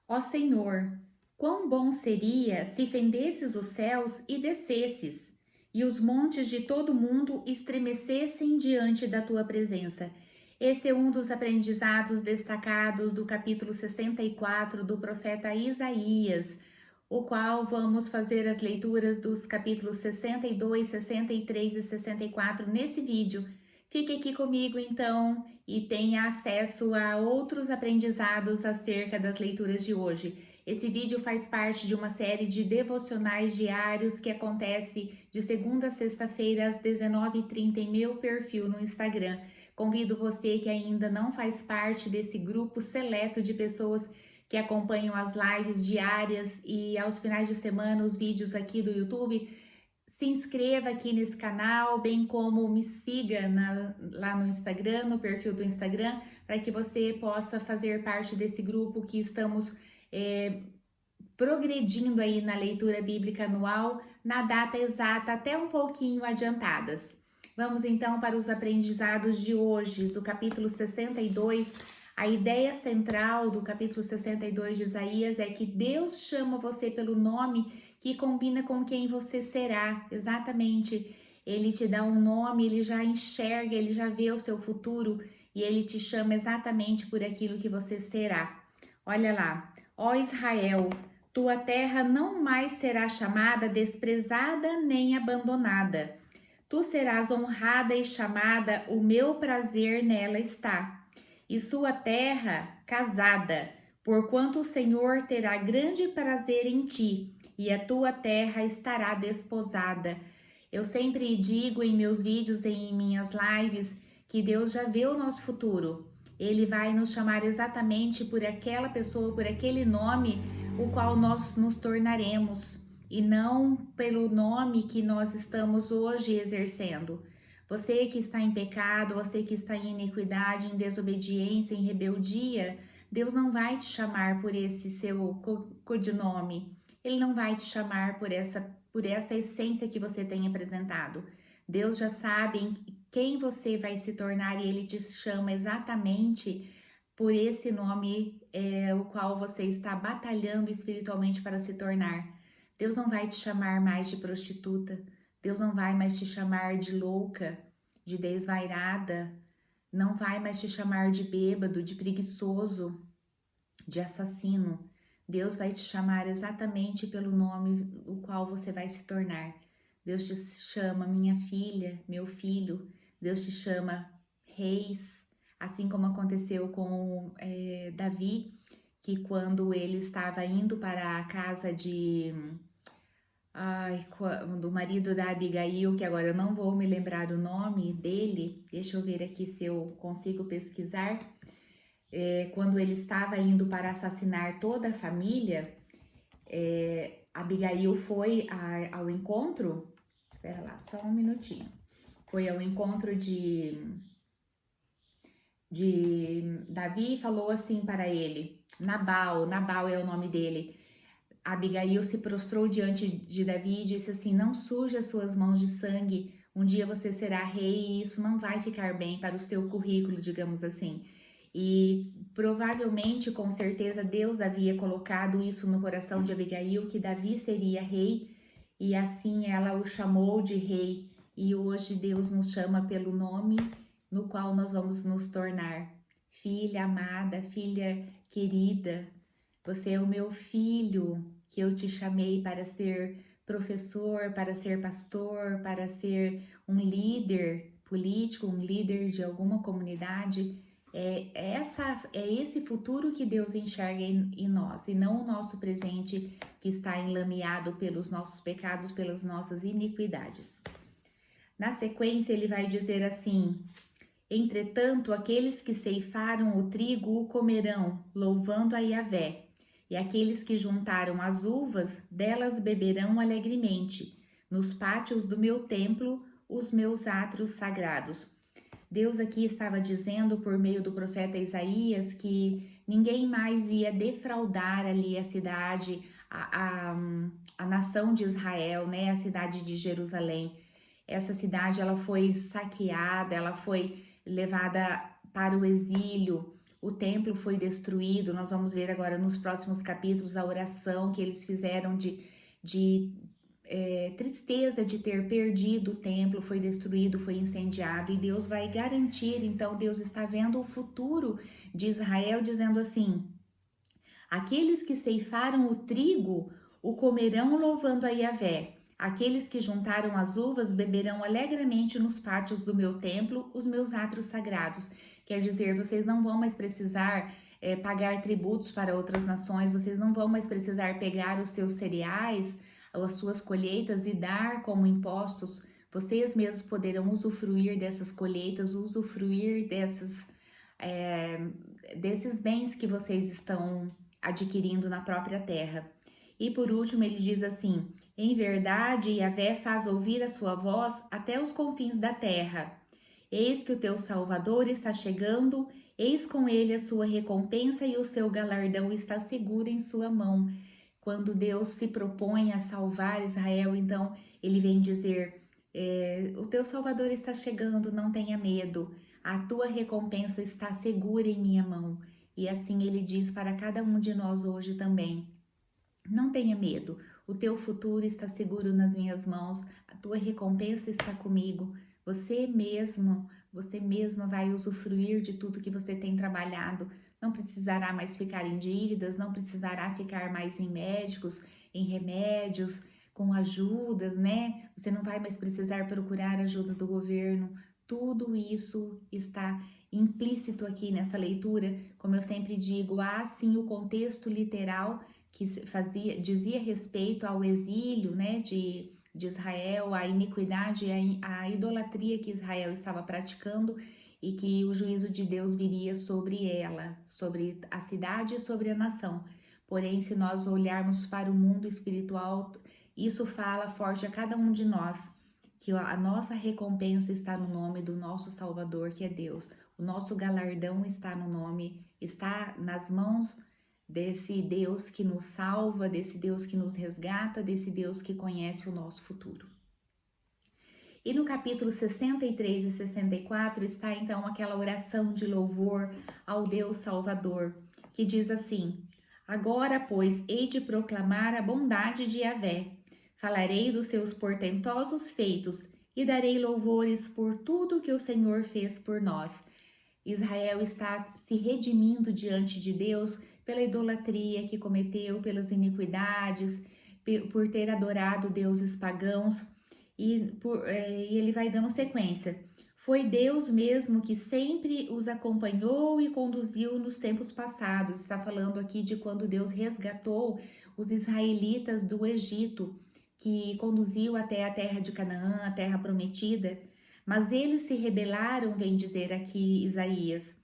Ó Senhor, quão bom seria se fendesses os céus e descesses, e os montes de todo o mundo estremecessem diante da tua presença. Esse é um dos aprendizados destacados do capítulo 64 do profeta Isaías, o qual vamos fazer as leituras dos capítulos 62, 63 e 64 nesse vídeo. Fique aqui comigo então e tenha acesso a outros aprendizados acerca das leituras de hoje. Esse vídeo faz parte de uma série de devocionais diários que acontece de segunda a sexta-feira às 19h30 em meu perfil no Instagram. Convido você que ainda não faz parte desse grupo seleto de pessoas que acompanham as lives diárias e aos finais de semana os vídeos aqui do YouTube. Se inscreva aqui nesse canal, bem como me siga lá no Instagram, no perfil do Instagram, para que você possa fazer parte desse grupo que estamos progredindo aí na leitura bíblica anual, na data exata, até um pouquinho adiantadas. Vamos então para os aprendizados de hoje, do capítulo 62. A ideia central do capítulo 62 de Isaías é que Deus chama você pelo nome que combina com quem você será, exatamente. Ele te dá um nome, ele já enxerga, ele já vê o seu futuro e ele te chama exatamente por aquilo que você será. Olha lá, ó Israel, tua terra não mais será chamada desprezada nem abandonada. Tu serás honrada e chamada, o meu prazer nela está. E sua terra casada, porquanto o Senhor terá grande prazer em ti, e a tua terra estará desposada. Eu sempre digo em meus vídeos e em minhas lives que Deus já vê o nosso futuro. Ele vai nos chamar exatamente por aquela pessoa, por aquele nome, o qual nós nos tornaremos, e não pelo nome que nós estamos hoje exercendo. Você que está em pecado, você que está em iniquidade, em desobediência, em rebeldia, Deus não vai te chamar por esse seu codinome. Ele não vai te chamar por essa essência que você tem apresentado. Deus já sabe quem você vai se tornar e Ele te chama exatamente por esse nome o qual você está batalhando espiritualmente para se tornar. Deus não vai te chamar mais de prostituta, Deus não vai mais te chamar de louca, de desvairada, não vai mais te chamar de bêbado, de preguiçoso, de assassino. Deus vai te chamar exatamente pelo nome o qual você vai se tornar. Deus te chama minha filha, meu filho. Deus te chama reis, assim como aconteceu com Davi, que quando ele estava indo para a casa do marido da Abigail, que agora eu não vou me lembrar o nome dele, deixa eu ver aqui se eu consigo pesquisar. Quando ele estava indo para assassinar toda a família, Abigail foi ao encontro, espera lá, só um minutinho, foi ao encontro de Davi e falou assim para ele, Nabal é o nome dele. Abigail se prostrou diante de Davi e disse assim: não suje as suas mãos de sangue, um dia você será rei e isso não vai ficar bem para o seu currículo, digamos assim. E provavelmente, com certeza, Deus havia colocado isso no coração de Abigail, que Davi seria rei, e assim ela o chamou de rei. E hoje Deus nos chama pelo nome no qual nós vamos nos tornar. Filha amada, filha querida, você é o meu filho, que eu te chamei para ser professor, para ser pastor, para ser um líder político, um líder de alguma comunidade. É esse futuro que Deus enxerga em nós, e não o nosso presente que está enlameado pelos nossos pecados, pelas nossas iniquidades. Na sequência, ele vai dizer assim: entretanto, aqueles que ceifaram o trigo o comerão, louvando a Yahvé, e aqueles que juntaram as uvas, delas beberão alegremente, nos pátios do meu templo, os meus átrios sagrados. Deus aqui estava dizendo por meio do profeta Isaías que ninguém mais ia defraudar ali a cidade, a nação de Israel, né? A cidade de Jerusalém. Essa cidade ela foi saqueada, ela foi levada para o exílio. o templo foi destruído. Nós vamos ver agora nos próximos capítulos a oração que eles fizeram de tristeza de ter perdido o templo, foi destruído, foi incendiado, e Deus vai garantir. Então Deus está vendo o futuro de Israel, dizendo assim: aqueles que ceifaram o trigo o comerão louvando a Yahvé. Aqueles que juntaram as uvas beberão alegremente nos pátios do meu templo os meus átrios sagrados. Quer dizer, vocês não vão mais precisar pagar tributos para outras nações, vocês não vão mais precisar pegar os seus cereais, as suas colheitas e dar como impostos. Vocês mesmos poderão usufruir dessas colheitas, usufruir desses bens que vocês estão adquirindo na própria terra. E por último ele diz assim: em verdade, Yahvé faz ouvir a sua voz até os confins da terra. Eis que o teu Salvador está chegando, eis com ele a sua recompensa e o seu galardão está seguro em sua mão. Quando Deus se propõe a salvar Israel, então ele vem dizer: o teu Salvador está chegando, não tenha medo, a tua recompensa está segura em minha mão. E assim ele diz para cada um de nós hoje também: não tenha medo, o teu futuro está seguro nas minhas mãos, a tua recompensa está comigo. Você mesma vai usufruir de tudo que você tem trabalhado. Não precisará mais ficar em dívidas, não precisará ficar mais em médicos, em remédios, com ajudas, né? Você não vai mais precisar procurar ajuda do governo. Tudo isso está implícito aqui nessa leitura. Como eu sempre digo, há sim o contexto literal que dizia respeito ao exílio, né, de Israel, a iniquidade, a idolatria que Israel estava praticando e que o juízo de Deus viria sobre ela, sobre a cidade e sobre a nação. Porém, se nós olharmos para o mundo espiritual, isso fala forte a cada um de nós, que a nossa recompensa está no nome do nosso Salvador, que é Deus. O nosso galardão está nas mãos desse Deus que nos salva, desse Deus que nos resgata, desse Deus que conhece o nosso futuro. E no capítulo 63 e 64 está então aquela oração de louvor ao Deus Salvador, que diz assim: agora, pois, hei de proclamar a bondade de Yahvé, falarei dos seus portentosos feitos e darei louvores por tudo que o Senhor fez por nós. Israel está se redimindo diante de Deus pela idolatria que cometeu, pelas iniquidades, por ter adorado deuses pagãos, e ele vai dando sequência. Foi Deus mesmo que sempre os acompanhou e conduziu nos tempos passados. Está falando aqui de quando Deus resgatou os israelitas do Egito, que conduziu até a terra de Canaã, a terra prometida. Mas eles se rebelaram, vem dizer aqui Isaías,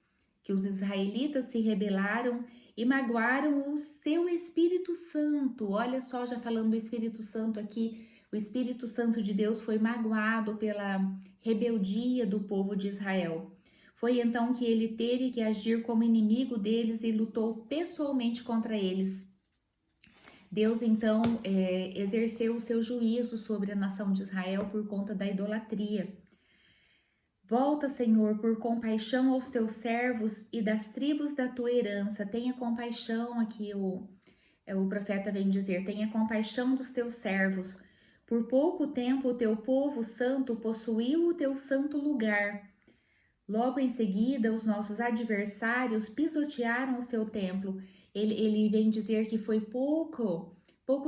que os israelitas se rebelaram e magoaram o seu Espírito Santo. Olha só, já falando do Espírito Santo aqui, o Espírito Santo de Deus foi magoado pela rebeldia do povo de Israel. Foi então que ele teve que agir como inimigo deles e lutou pessoalmente contra eles. Deus então exerceu o seu juízo sobre a nação de Israel por conta da idolatria. Volta, Senhor, por compaixão aos teus servos e das tribos da tua herança. Tenha compaixão, aqui o profeta vem dizer, tenha compaixão dos teus servos. Por pouco tempo o teu povo santo possuiu o teu santo lugar. Logo em seguida, os nossos adversários pisotearam o seu templo. Ele vem dizer que foi pouco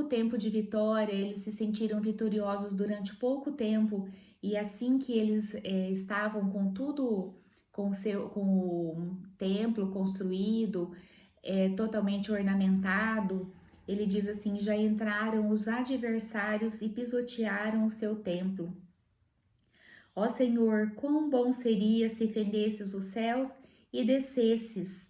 tempo de vitória, eles se sentiram vitoriosos durante pouco tempo. E assim que eles estavam com tudo, com o templo construído, totalmente ornamentado, ele diz assim: já entraram os adversários e pisotearam o seu templo. Ó Senhor, quão bom seria se fendesses os céus e descesses,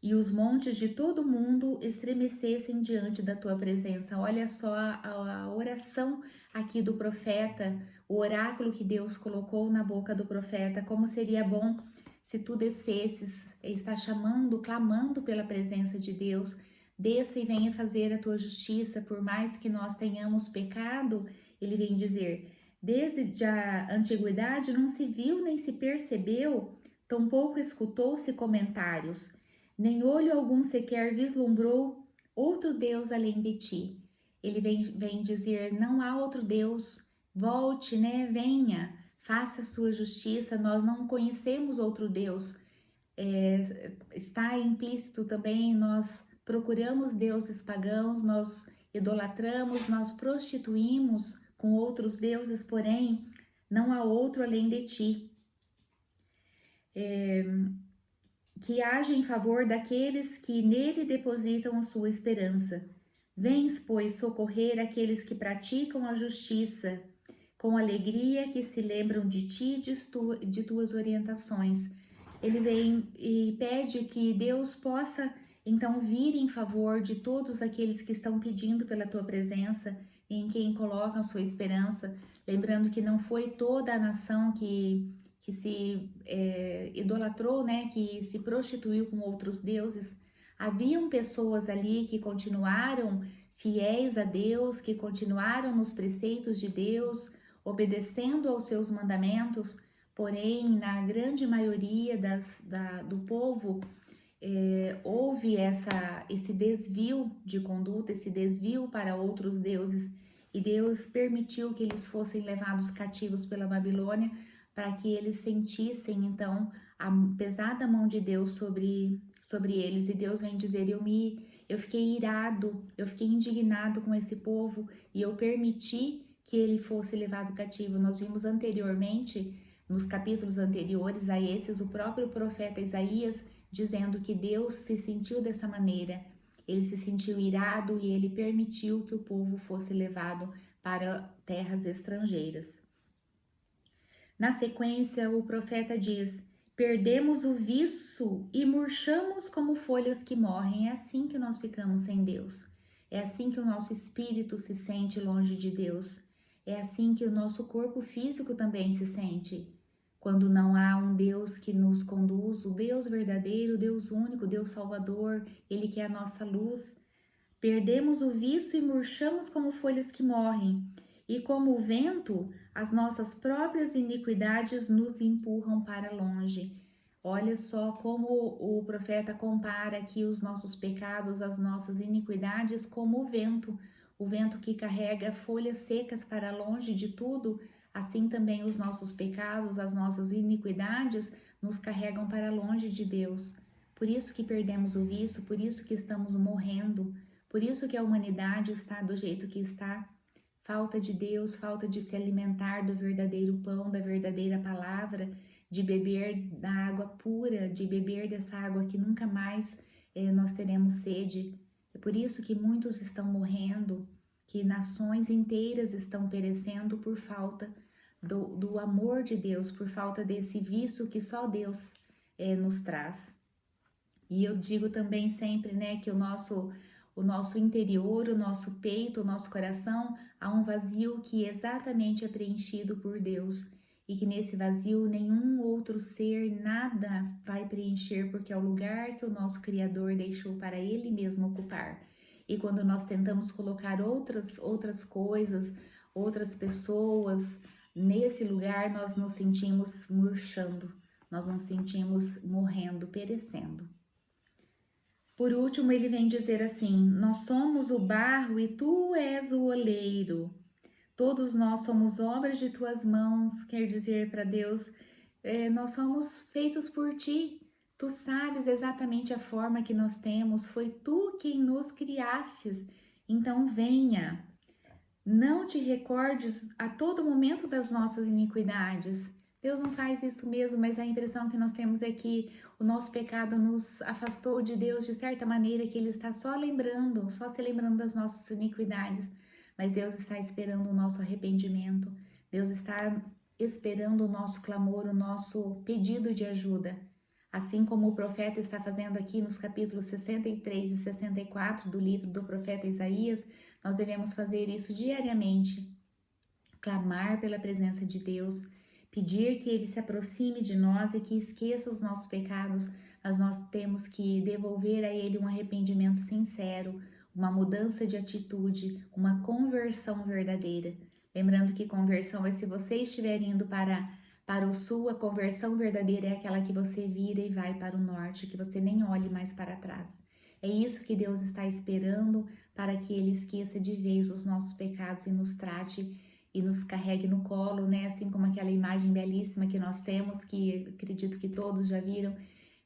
e os montes de todo mundo estremecessem diante da tua presença. Olha só a oração aqui do profeta, o oráculo que Deus colocou na boca do profeta. Como seria bom se tu descesses. Ele está chamando, clamando pela presença de Deus. Desça e venha fazer a tua justiça. Por mais que nós tenhamos pecado, ele vem dizer: desde a antiguidade não se viu nem se percebeu, tampouco escutou-se comentários. nem olho algum sequer vislumbrou outro Deus além de ti. Ele vem dizer, não há outro Deus, volte, né? Venha, faça a sua justiça, nós não conhecemos outro Deus. Está implícito também, nós procuramos deuses pagãos, nós idolatramos, nós prostituímos com outros deuses, porém não há outro além de ti. Que age em favor daqueles que nele depositam a sua esperança. Vens, pois, socorrer aqueles que praticam a justiça, com alegria que se lembram de ti e de tuas orientações. Ele vem e pede que Deus possa, então, vir em favor de todos aqueles que estão pedindo pela tua presença, em quem colocam a sua esperança, lembrando que não foi toda a nação que se idolatrou, né, que se prostituiu com outros deuses. Haviam pessoas ali que continuaram fiéis a Deus, que continuaram nos preceitos de Deus, obedecendo aos seus mandamentos, porém, na grande maioria do povo, houve esse desvio de conduta, esse desvio para outros deuses, e Deus permitiu que eles fossem levados cativos pela Babilônia, para que eles sentissem, então, a pesada mão de Deus sobre eles. E Deus vem dizer, eu fiquei irado, eu fiquei indignado com esse povo e eu permiti que ele fosse levado cativo. Nós vimos anteriormente, nos capítulos anteriores a esses, o próprio profeta Isaías dizendo que Deus se sentiu dessa maneira. Ele se sentiu irado e ele permitiu que o povo fosse levado para terras estrangeiras. Na sequência, o profeta diz, perdemos o viço e murchamos como folhas que morrem. É assim que nós ficamos sem Deus. É assim que o nosso espírito se sente longe de Deus. É assim que o nosso corpo físico também se sente. Quando não há um Deus que nos conduz, o Deus verdadeiro, o Deus único, o Deus Salvador, Ele que é a nossa luz. Perdemos o viço e murchamos como folhas que morrem. E como o vento, as nossas próprias iniquidades nos empurram para longe. Olha só como o profeta compara aqui os nossos pecados, as nossas iniquidades, como o vento que carrega folhas secas para longe de tudo, assim também os nossos pecados, as nossas iniquidades nos carregam para longe de Deus. Por isso que perdemos o vício, por isso que estamos morrendo, por isso que a humanidade está do jeito que está. Falta de Deus, falta de se alimentar do verdadeiro pão, da verdadeira palavra, de beber da água pura, de beber dessa água que nunca mais nós teremos sede. É por isso que muitos estão morrendo, que nações inteiras estão perecendo por falta do amor de Deus, por falta desse vício que só Deus nos traz. E eu digo também sempre, né, que o nosso interior, o nosso peito, o nosso coração, há um vazio que exatamente é preenchido por Deus e que nesse vazio nenhum outro ser, nada vai preencher, porque é o lugar que o nosso Criador deixou para Ele mesmo ocupar. E quando nós tentamos colocar outras coisas, outras pessoas nesse lugar, nós nos sentimos murchando, nós nos sentimos morrendo, perecendo. Por último, ele vem dizer assim, nós somos o barro e tu és o oleiro. Todos nós somos obras de tuas mãos, quer dizer para Deus, nós somos feitos por ti. Tu sabes exatamente a forma que nós temos, foi tu quem nos criastes. Então venha, não te recordes a todo momento das nossas iniquidades. Deus não faz isso mesmo, mas a impressão que nós temos é que o nosso pecado nos afastou de Deus de certa maneira, que Ele está só se lembrando das nossas iniquidades. Mas Deus está esperando o nosso arrependimento. Deus está esperando o nosso clamor, o nosso pedido de ajuda. Assim como o profeta está fazendo aqui nos capítulos 63 e 64 do livro do profeta Isaías, nós devemos fazer isso diariamente. Clamar pela presença de Deus, pedir que Ele se aproxime de nós e que esqueça os nossos pecados, mas nós temos que devolver a Ele um arrependimento sincero, uma mudança de atitude, uma conversão verdadeira. Lembrando que conversão é se você estiver indo para Para o sul, a conversão verdadeira é aquela que você vira e vai para o norte, que você nem olhe mais para trás. É isso que Deus está esperando, para que Ele esqueça de vez os nossos pecados e nos trate e nos carregue no colo, né? Assim como aquela imagem belíssima que nós temos, que acredito que todos já viram,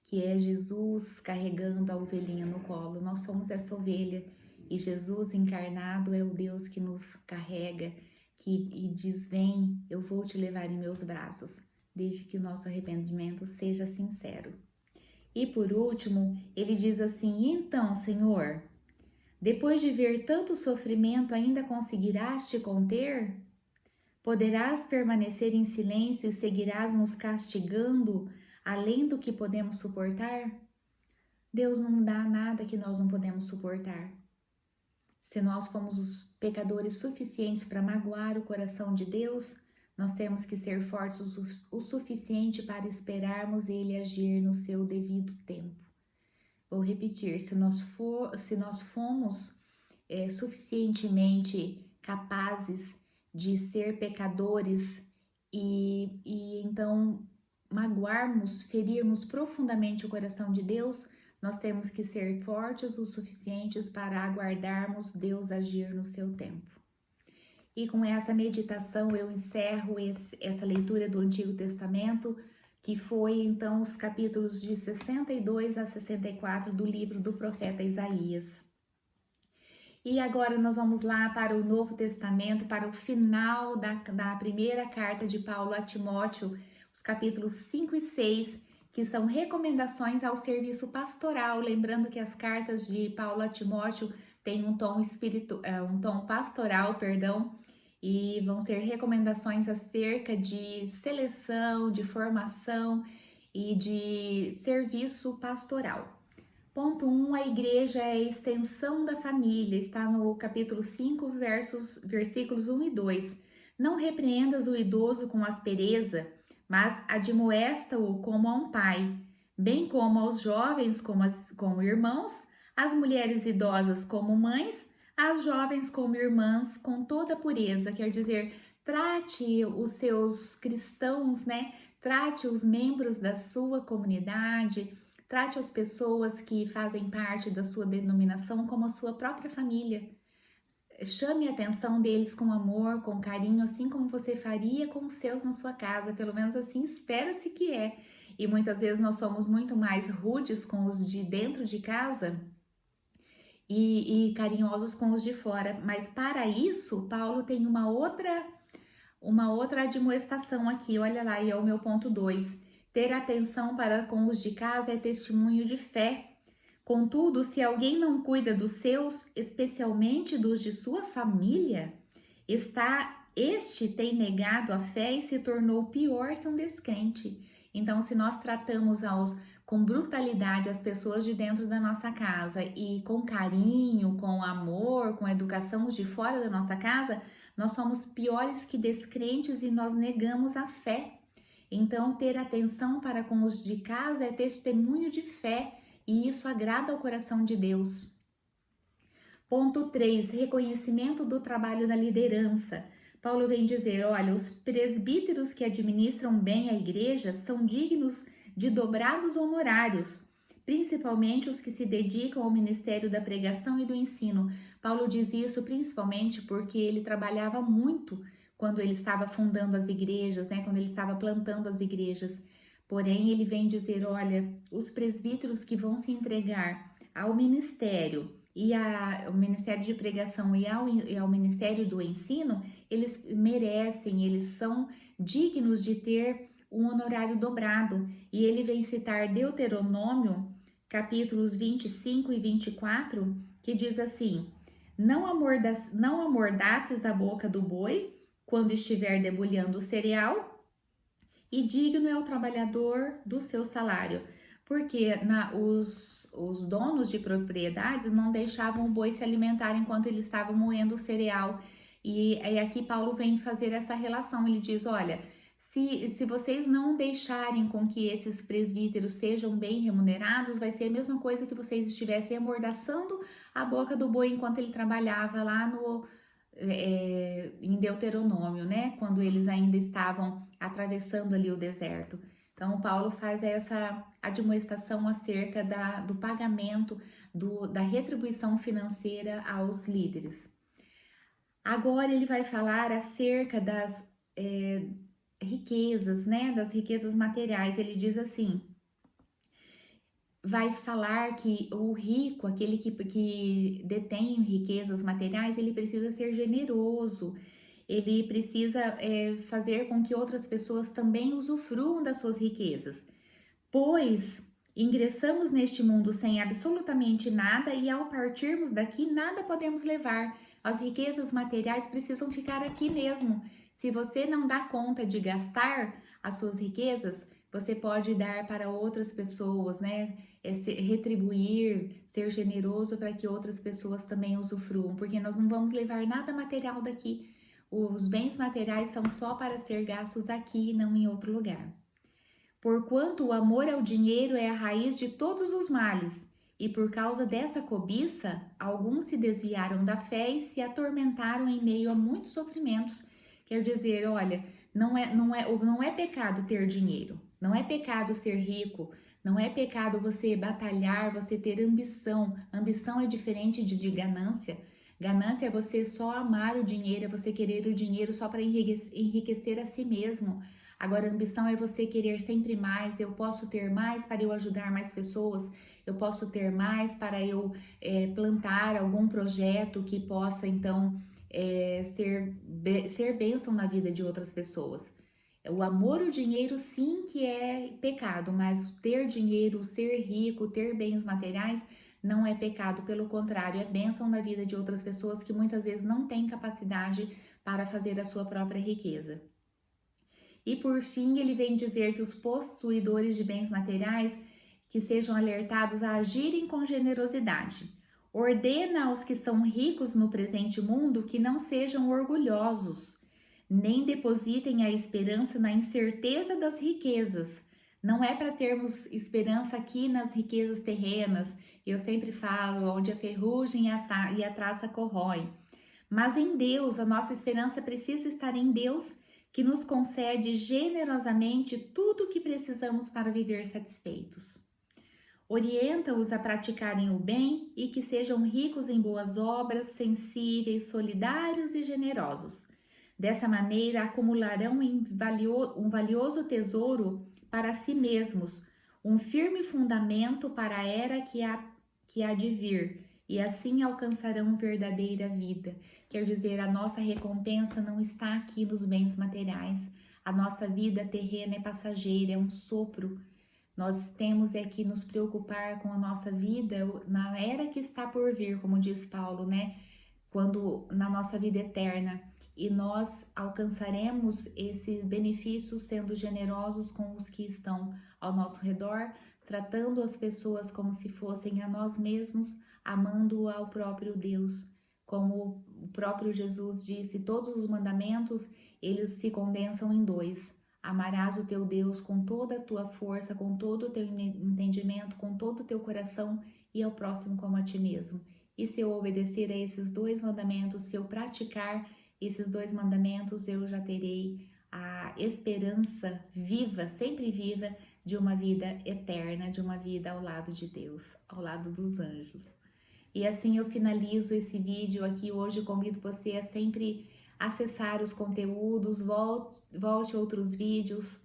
que é Jesus carregando a ovelhinha no colo. Nós somos essa ovelha e Jesus encarnado é o Deus que nos carrega, e diz: vem, eu vou te levar em meus braços, desde que o nosso arrependimento seja sincero. E por último, ele diz assim: então, Senhor, depois de ver tanto sofrimento, ainda conseguirás te conter? Poderás permanecer em silêncio e seguirás nos castigando além do que podemos suportar? Deus não dá nada que nós não podemos suportar. Se nós fomos os pecadores suficientes para magoar o coração de Deus, nós temos que ser fortes o suficiente para esperarmos Ele agir no seu devido tempo. Vou repetir, se nós fomos suficientemente capazes de ser pecadores e então magoarmos, ferirmos profundamente o coração de Deus, nós temos que ser fortes o suficientes para aguardarmos Deus agir no seu tempo. E com essa meditação eu encerro essa leitura do Antigo Testamento, que foi então os capítulos de 62 a 64 do livro do profeta Isaías. E agora nós vamos lá para o Novo Testamento, para o final da primeira carta de Paulo a Timóteo, os capítulos 5 e 6, que são recomendações ao serviço pastoral. Lembrando que as cartas de Paulo a Timóteo têm um tom pastoral, e vão ser recomendações acerca de seleção, de formação e de serviço pastoral. Ponto 1, a igreja é a extensão da família, está no capítulo 5, versículos 1 e 2. Não repreendas o idoso com aspereza, mas admoesta-o como a um pai, bem como aos jovens como irmãos, as mulheres idosas como mães, as jovens como irmãs, com toda pureza. Quer dizer, trate os seus cristãos, né? Trate os membros da sua comunidade, trate as pessoas que fazem parte da sua denominação como a sua própria família. Chame a atenção deles com amor, com carinho, assim como você faria com os seus na sua casa. Pelo menos assim espera-se que é. E muitas vezes nós somos muito mais rudes com os de dentro de casa e carinhosos com os de fora. Mas para isso, Paulo tem uma outra admoestação aqui. Olha lá, e é o meu ponto 2. Ter atenção para com os de casa é testemunho de fé. Contudo, se alguém não cuida dos seus, especialmente dos de sua família, este tem negado a fé e se tornou pior que um descrente. Então, se nós tratamos com brutalidade as pessoas de dentro da nossa casa e com carinho, com amor, com educação os de fora da nossa casa, nós somos piores que descrentes e nós negamos a fé. Então, ter atenção para com os de casa é testemunho de fé. E isso agrada ao coração de Deus. Ponto 3, reconhecimento do trabalho da liderança. Paulo vem dizer, olha, os presbíteros que administram bem a igreja são dignos de dobrados honorários, principalmente os que se dedicam ao ministério da pregação e do ensino. Paulo diz isso principalmente porque ele trabalhava muito quando ele estava fundando as igrejas, né? Quando ele estava plantando as igrejas. Porém, ele vem dizer, olha, os presbíteros que vão se entregar ao ministério ao ministério de pregação e ao ministério do ensino, eles merecem, eles são dignos de ter um honorário dobrado. E ele vem citar Deuteronômio, capítulos 25 e 24, que diz assim: não amordaces a boca do boi quando estiver debulhando o cereal, e digno é o trabalhador do seu salário, porque os donos de propriedades não deixavam o boi se alimentar enquanto ele estava moendo o cereal. E aqui Paulo vem fazer essa relação, ele diz, olha, se vocês não deixarem com que esses presbíteros sejam bem remunerados, vai ser a mesma coisa que vocês estivessem amordaçando a boca do boi enquanto ele trabalhava lá em Deuteronômio, né? Quando eles ainda estavam atravessando ali o deserto. Então, Paulo faz essa admoestação acerca do pagamento, da retribuição financeira aos líderes. Agora ele vai falar acerca das riquezas, né? Das riquezas materiais. Ele diz assim, vai falar que o rico, aquele que detém riquezas materiais, ele precisa ser generoso, ele precisa fazer com que outras pessoas também usufruam das suas riquezas, pois ingressamos neste mundo sem absolutamente nada e ao partirmos daqui nada podemos levar. As riquezas materiais precisam ficar aqui mesmo. Se você não dá conta de gastar as suas riquezas, você pode dar para outras pessoas, né? Retribuir, ser generoso para que outras pessoas também usufruam, porque nós não vamos levar nada material daqui. Os bens materiais são só para ser gastos aqui e não em outro lugar. Porquanto o amor ao dinheiro é a raiz de todos os males, e por causa dessa cobiça, alguns se desviaram da fé e se atormentaram em meio a muitos sofrimentos. Quer dizer, olha, não é pecado ter dinheiro, não é pecado ser rico, não é pecado você batalhar, você ter ambição. Ambição é diferente de ganância. Ganância é você só amar o dinheiro, é você querer o dinheiro só para enriquecer a si mesmo. Agora, ambição é você querer sempre mais. Eu posso ter mais para eu ajudar mais pessoas, eu posso ter mais para eu plantar algum projeto que possa, então, ser bênção na vida de outras pessoas. O amor ao dinheiro, sim, que é pecado, mas ter dinheiro, ser rico, ter bens materiais, não é pecado, pelo contrário, é bênção na vida de outras pessoas que muitas vezes não têm capacidade para fazer a sua própria riqueza. E por fim, ele vem dizer que os possuidores de bens materiais que sejam alertados a agirem com generosidade. Ordena aos que são ricos no presente mundo que não sejam orgulhosos, nem depositem a esperança na incerteza das riquezas. Não é para termos esperança aqui nas riquezas terrenas, eu sempre falo, onde a ferrugem e a traça corrói. Mas em Deus, a nossa esperança precisa estar em Deus, que nos concede generosamente tudo o que precisamos para viver satisfeitos. Orienta-os a praticarem o bem e que sejam ricos em boas obras, sensíveis, solidários e generosos. Dessa maneira, acumularão um valioso tesouro para si mesmos, um firme fundamento para a era que há de vir, e assim alcançarão verdadeira vida. Quer dizer, a nossa recompensa não está aqui nos bens materiais. A nossa vida terrena é passageira, é um sopro. Nós temos que nos preocupar com a nossa vida na era que está por vir, como diz Paulo, né? Quando na nossa vida eterna. E nós alcançaremos esses benefícios sendo generosos com os que estão ao nosso redor, tratando as pessoas como se fossem a nós mesmos, amando ao próprio Deus. Como o próprio Jesus disse, todos os mandamentos, eles se condensam em dois. Amarás o teu Deus com toda a tua força, com todo o teu entendimento, com todo o teu coração e ao próximo como a ti mesmo. E se eu obedecer a esses dois mandamentos, se eu praticar esses dois mandamentos, eu já terei a esperança viva, sempre viva, de uma vida eterna, de uma vida ao lado de Deus, ao lado dos anjos. E assim eu finalizo esse vídeo aqui hoje. Convido você a sempre acessar os conteúdos, volte outros vídeos,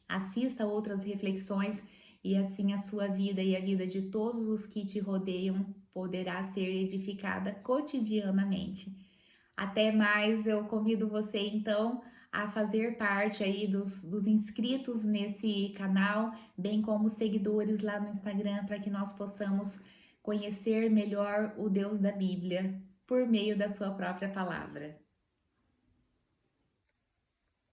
assista outras reflexões e assim a sua vida e a vida de todos os que te rodeiam poderá ser edificada cotidianamente. Até mais, eu convido você então a fazer parte aí dos inscritos nesse canal, bem como seguidores lá no Instagram, para que nós possamos conhecer melhor o Deus da Bíblia por meio da sua própria palavra.